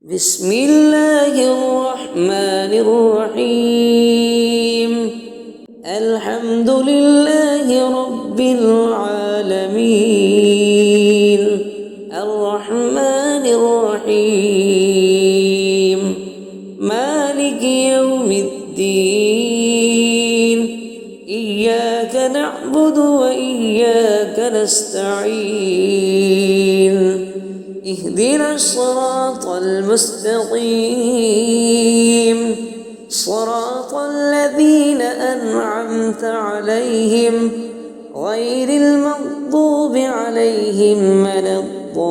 بسم الله الرحمن الرحيم. الحمد لله رب العالمين. الرحمن الرحيم مالك يوم الدين. إياك نعبد وإياك نستعين. اهدنا الصراط المستقيم صراط الذين أنعمت عليهم غير المغضوب عليهم ولا الضالين.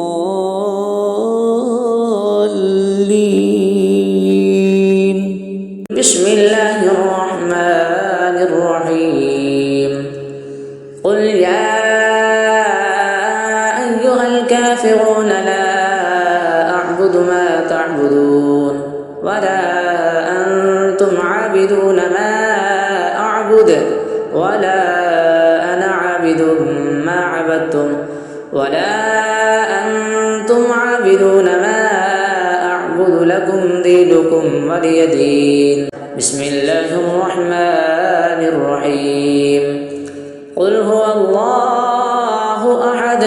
بسم الله الرحمن الرحيم. قل يا أيها الكافرون لا أعبد ما تعبدون ولا أنتم عابدون ما أعبد ولا أنا عابد ما عبدتم ولا أنتم عابدون ما أعبد لكم دينكم ولي دين. بسم الله الرحمن الرحيم. قل هو الله أحد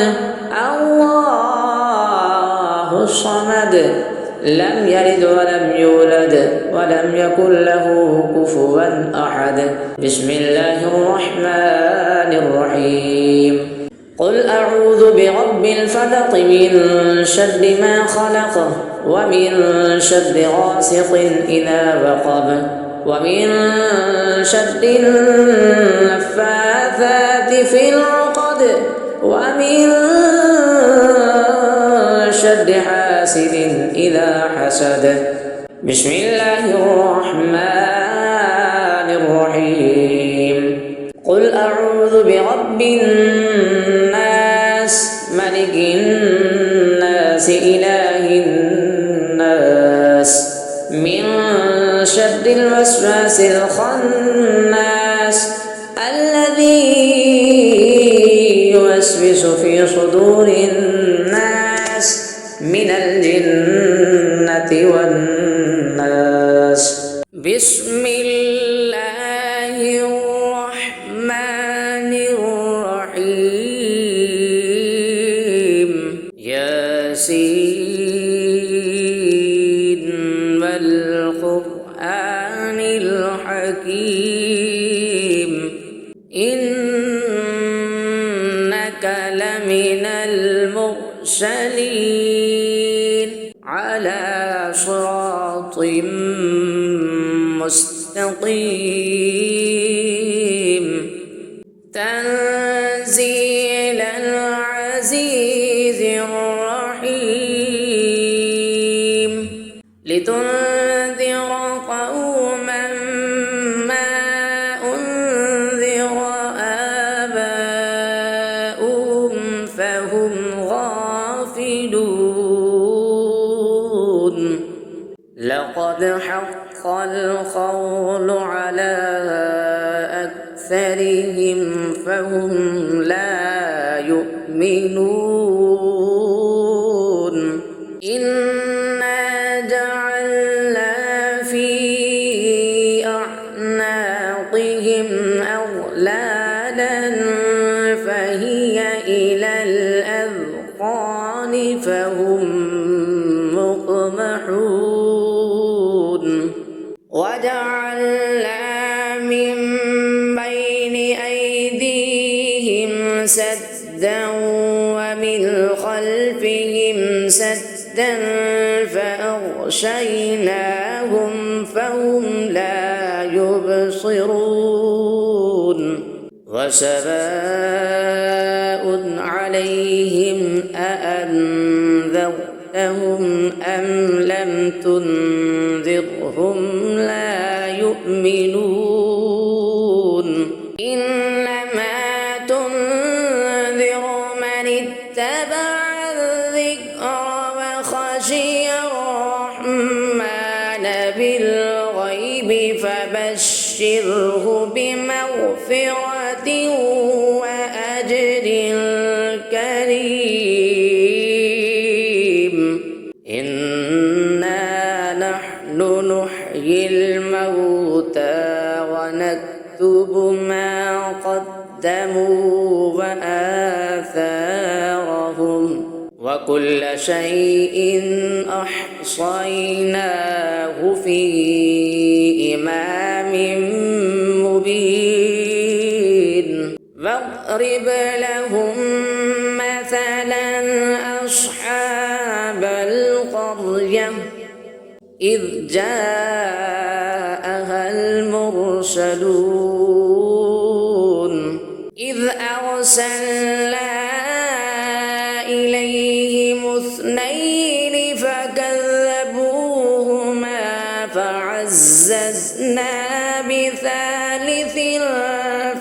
الله الصمد لم يلد ولم يولد ولم يكن له كفوا أحد. بسم الله الرحمن الرحيم. قل أعوذ برب الفلق من شر ما خلق ومن شر غاسق إذا وقب ومن شر النفاثات في العقد ومن شر حاسد إذا حسد. بسم الله الرحمن الرحيم. قل أعوذ برب الناس ملك الناس إله الناس من شر الوسواس الخناس الذي يوسوس في صدور الناس من الجنة والناس. بسم الله الرحمن الرحيم. ياسين والقرآن الحكيم إنك لمن المرسلين على صراط مستقيم. تنزيل العزيز الرحيم. لتنذر قوما ما أنذر آباؤهم فهم غافلون. لقد حق القول على أكثرهم فهم لا يؤمنون. إنا جعلنا في أعناقهم أغلالا فهي إلى الأذقان فهم مقمحون. وجعلنا من بين أيديهم سدا ومن خلفهم سدا فأغشيناهم فهم لا يبصرون. وسواء عليهم أأنذرتهم أم لم تنذرهم لا يؤمنون. إنما تنذر من اتبع الذكر وخشي الرحمن بالغيب فبشره بمغفرة وأجر كريم. إنا نحن نحيي الموتى ونكتب ما قدموا وآثارهم وكل شيء أحصيناه في إمام مبين واضرب لهم مثلا أصحاب القرية إذ جاءها المرسلون إذ أرسلنا إليهم اثنين فكذبوهما فعززنا بثالث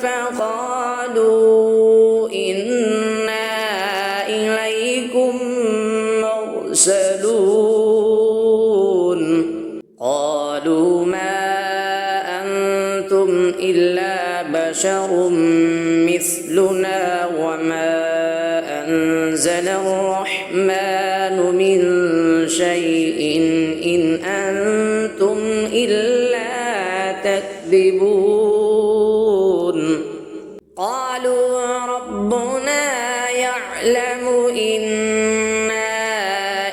فقالوا إنا إليكم مرسلون قالوا ما أنتم إلا بشر مثلنا وما أنزل الرحمن من شيء إن أنتم إلا تكذبون قالوا ربنا يعلم إنا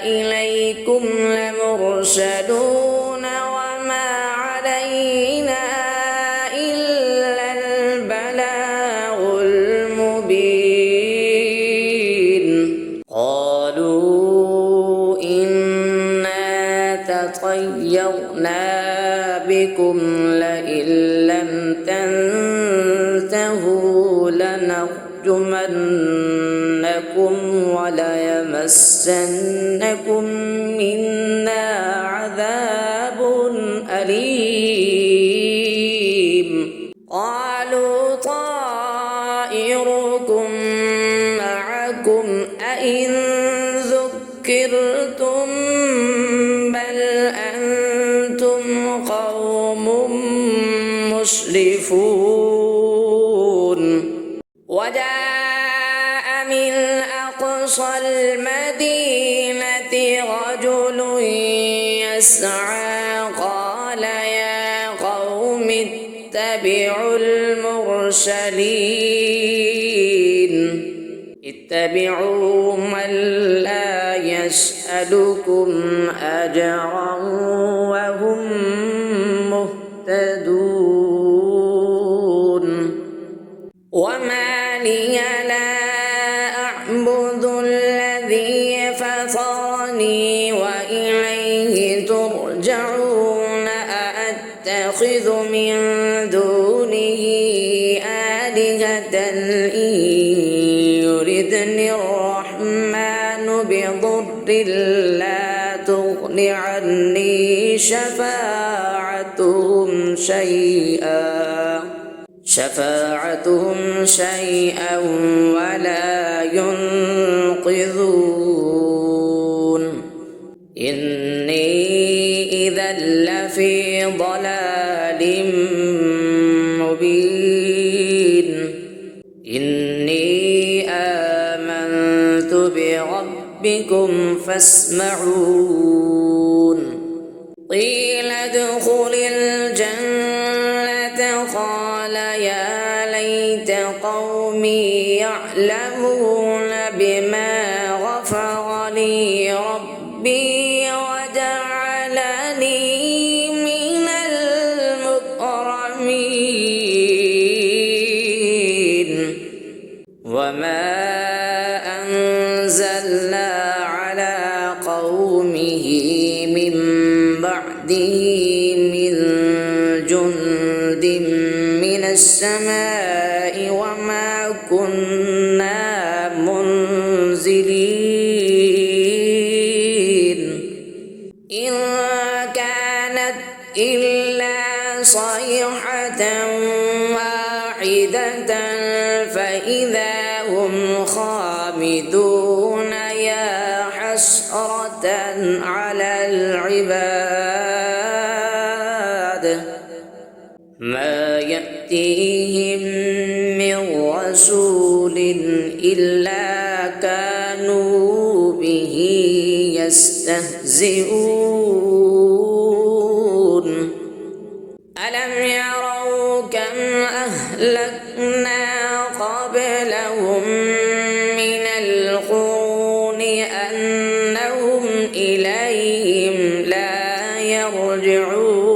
إليكم لمرسلون وما علينا إلا البلاغ المبين قالوا إنا تطيرنا بكم لئن لم تنتهوا لنرجمنكم وليمسنكم منا عذاب أليم قالوا طائركم معكم أئن ذكرتم بل أنتم قوم مسرفون وجاء من أقصى المدينة رجل يسعى قال يا قوم اتبعوا المرسلين اتبعوا من لا يسألكم أجرا وهم مهتدون وما لي لا أعبد الذي فطرني وإليه ترجعون أأتخذ من دونه آلهة إن يردني الرحمن بضر لا تغن عني شفاعتهم شيئا ولا ينقذون إني إذا لفي ضلال مبين إني آمنت بربكم فاسمعون قيل ادخل الجنة قال يا ليت قومي يعلمون بما غفر لي ربي وجعلني من المكرمين وما أنزلنا على قومه من بعده من جند من السماء وما كنا منزلين إن كانت إلا صيحة واحدة فإذا هم خامدون يا حسرة على العباد ما يأتيهم من رسول إلا كانوا به يستهزئون أهلكنا قبلهم من القرون أنهم إليهم لا يرجعون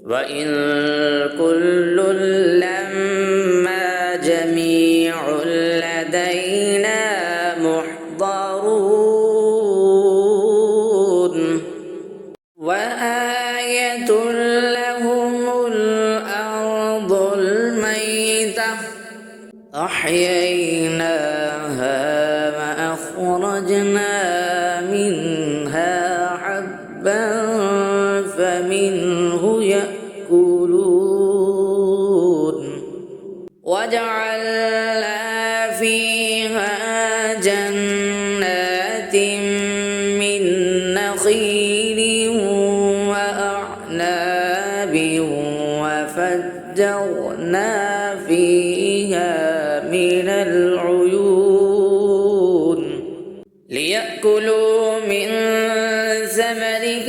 وإن كل لما جميع لدينا محضرون وآية لهم الأرض الميتة أحييناها وأخرجنا منها حبا فمنه يأكلون وجعلنا فيها جنات من نخيل وأعناب وفجرنا فيها من العيون ليأكلوا من ثمره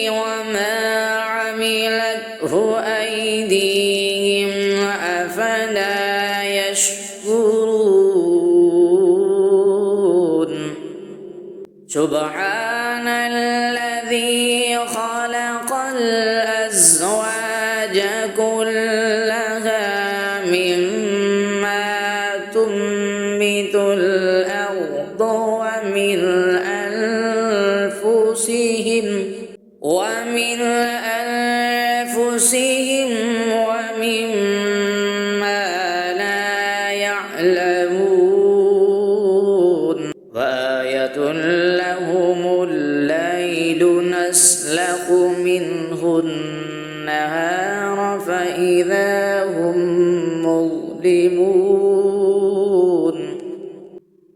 وما عملته أيديهم أفلا يشكرون سبحان الذي خلق الأزواج كلها مما تنبت الأرض ومن أنفسهم ومما لا يعلمون وآية لهم الليل نسلخ منه النهار فإذا هم مظلمون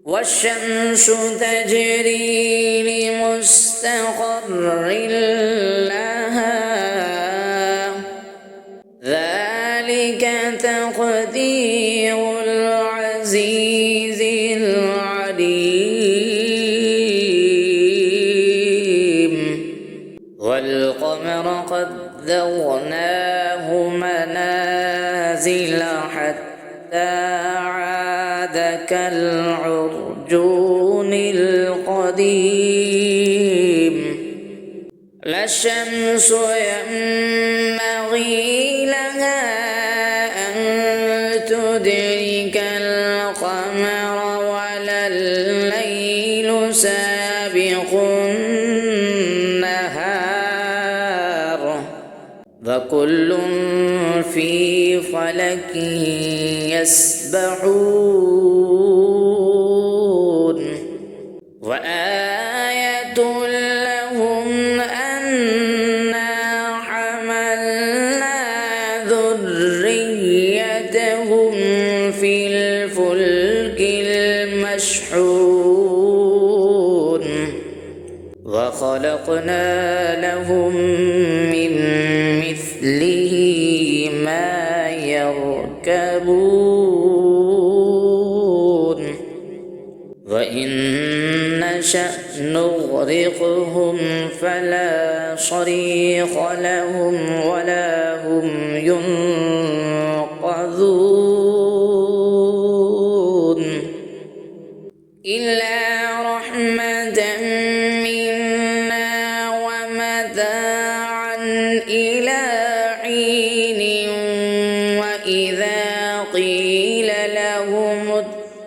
والشمس تجري لمستقر لها ذلك تقدير العزيز العليم والقمر قدرناه منازل حتى عاد كالعرجون القديم لا الشمس ينبغي لها أن تدرك القمر ولا الليل سابق النهار وكل في فلك يسبحون وآية لهم أنا حملنا ذريتهم في الفلك المشحون وخلقنا لهم من مثله ما يركبون وإن نشأ نغرقهم فلا صريخ لهم ولا هم ينقذون إلا رحمة منا ومتاعا إلى حين وإذا قيل لهم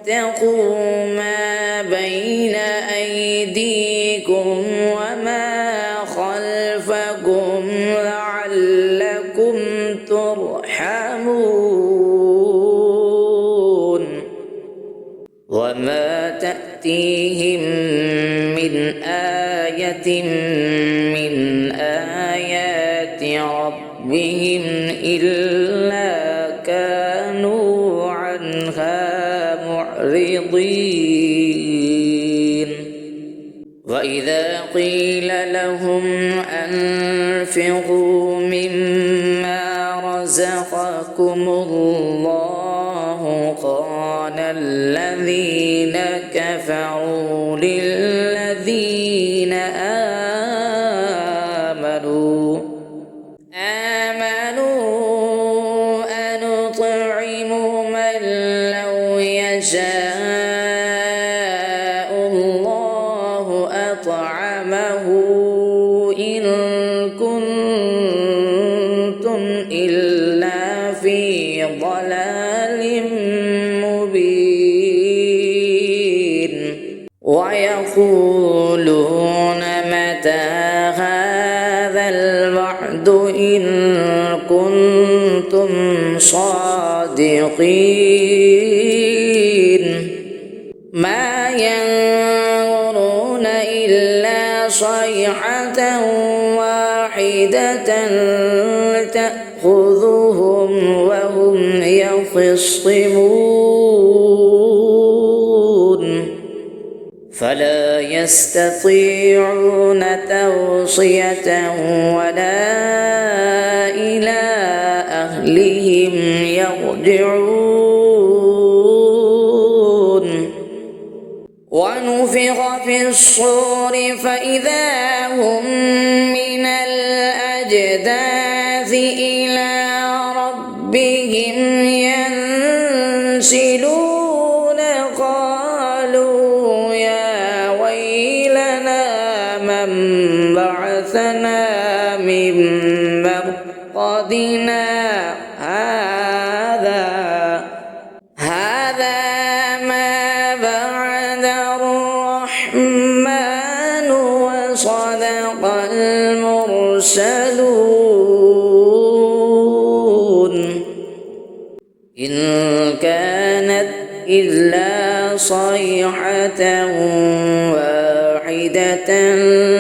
اتقوا ما بين أيديكم وما خلفكم لعلكم ترحمون وما تأتيهم من آية من آيات ربهم إلا كانوا عنها معرضين وإذا قيل لهم أنفقوا مما رزقكم الله قال الذين كفروا للذين آمنوا طعمه إن كنتم إلا في ضلال مبين ويقولون متى هذا الوعد إن كنتم صادقين ما ينظرون إلا صيحة واحدة تأخذهم وهم يخصمون فلا يستطيعون توصية ولا إلى أهلهم يرجعون ونفخ في الصور فإذا هم من الأجداث إلى ربهم ينسلون قالوا يا ويلنا من بعثنا من مرقدنا هذا ما بعد الرحمن وصدق المرسلون إن كانت إلا صيحة واحدة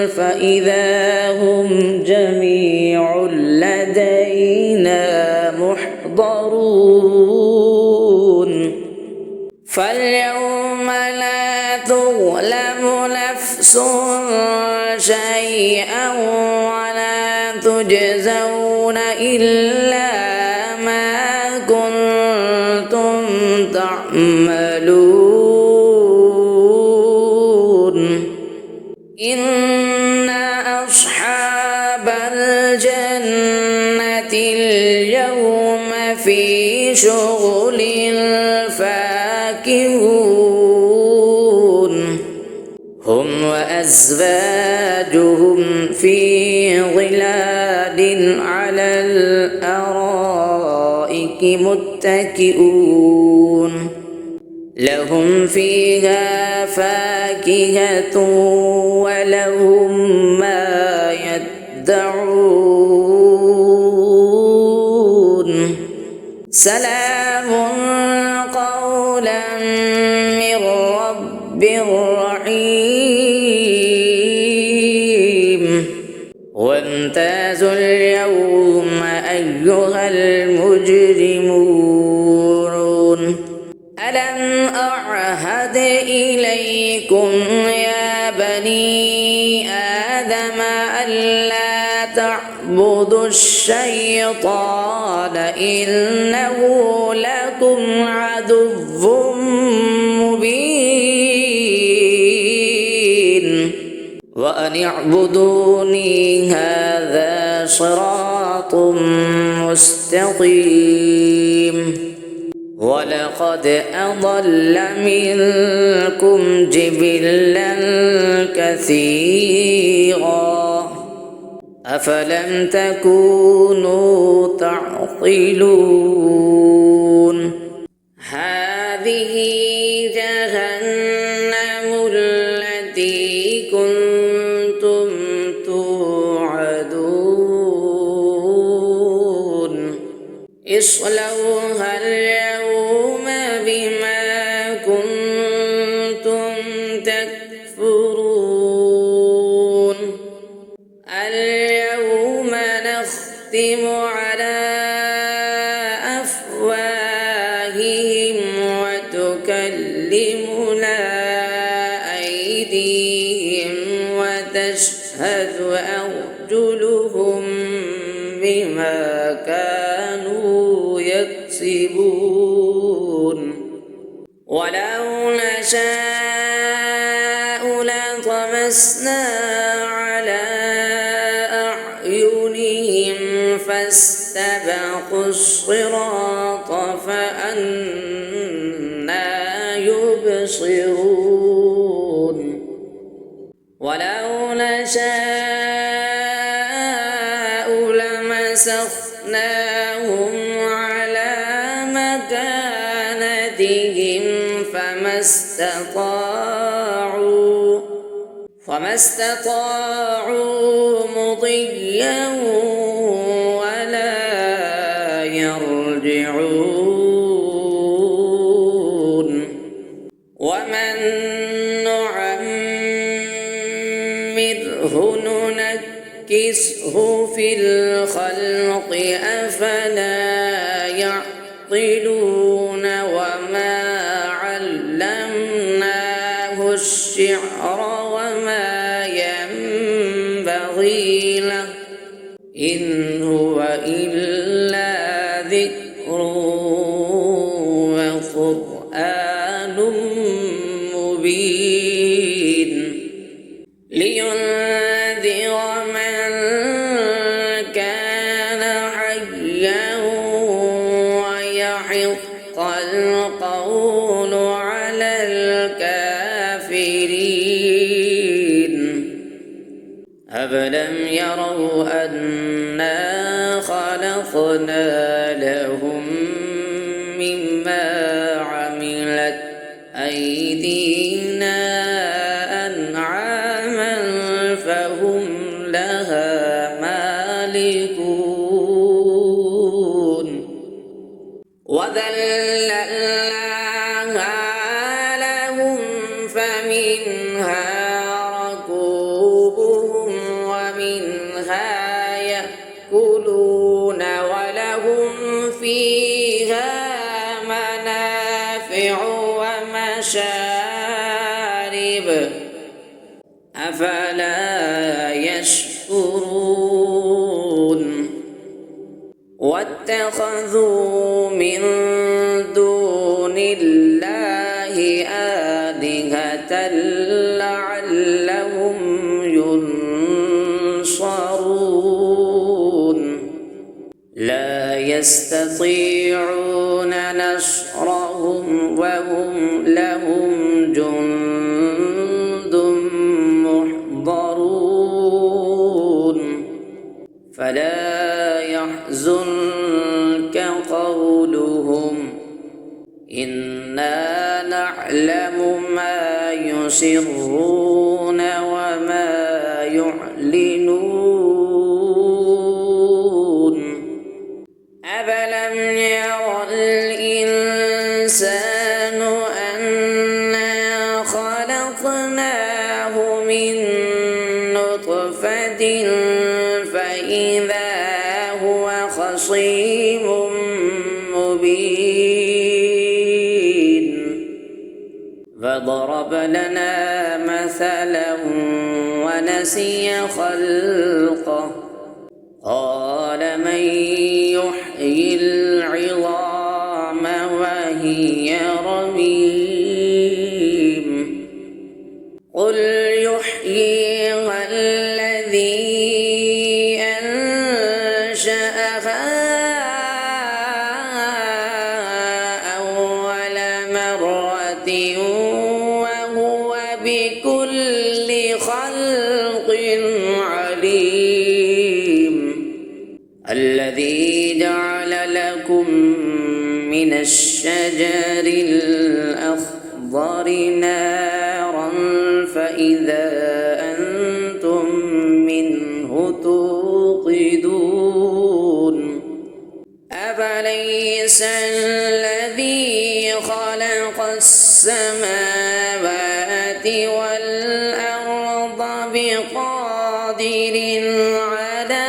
فإذا هم جميع لدينا محضرون فاليوم لا تظلم نفس شيئا ولا تجزون إلا ما كنتم تعملون إن أصحاب الجنة اليوم في شغل فاكهون هم وأزواجهم في ظلال على الأرائك متكئون لهم فيها فاكهة ولهم ما يدعون سلام قولا من رب رحيم وامتازوا اليوم أيها المجرمون ألم أعهد إليكم يا بني آدم ألا تعبدوا الشيطان إنه لكم عدو مبين وأن اعبدوني هذا صراط مستقيم ولقد أضل منكم جبلا كثيرا أفلم تكونوا تعقلون هذه جهنم التي كنتم توعدون اصلوها اليوم بما كنتم تكفرون اليوم نختم على أفواههم وتكلمنا أيديهم وتشهد أرجلهم بما كانوا يكسبون ولو نشاء لطمسنا على أعينهم فاستبقوا الصراط فأنى يبصرون ولو نشاء لمسخناهم على مكانتهم فما استطاعوا مضيا ولا يرجعون ومن نعمره ننكسه في الخلق أفلا يعقلون وما علمناه الشعر وما ينبغي له إن هو إلا ذكر وقرآن مبين لينذر من كان حيا ويحق القول على الكافرين أفلم يروا أنا خلقنا لهم مما عملت أيدينا أنعاما فهم لها مالكون وذللناها لهم فمنها ركوبهم ومنها يأكلون ولهم فيها منافع ومشارب أفلا يشكرون واتخذوا من دون الله آلهة لعلهم ينصرون لا يستطيعون نصرهم وهم لهم جند محضرون فلا يحزنك قولهم إنا نعلم ما يسرون وما يعلنون أفلم ير الإنسان أنا خلقناه من نطفة فإذا هو خصيم مبين فضرب لنا مثلا ونسي خلقه قال من يحيي العظام وهي رميم قل يحييها الذي أنشأها أول مرة وهو بكل خلق عليم الذي جعل لكم من الشجر الأخضر نارا فإذا أنتم منه توقدون أفليس الذي خلق السماوات والأرض بقادر على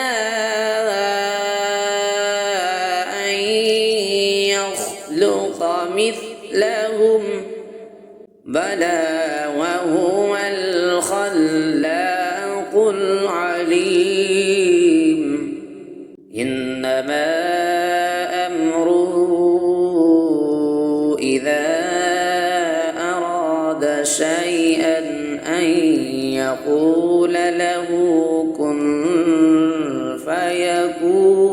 أن يخلق مثلهم بلى وهو الخلاق العليم إنما أمره إذا أراد شيئا أن يقول له كن فيكون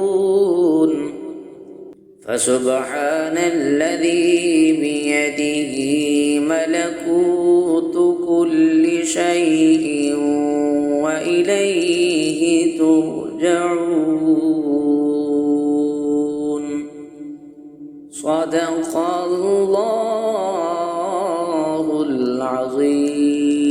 فسبحان الذي بيده ملكوت كل شيء وإليه ترجعون صدق الله العظيم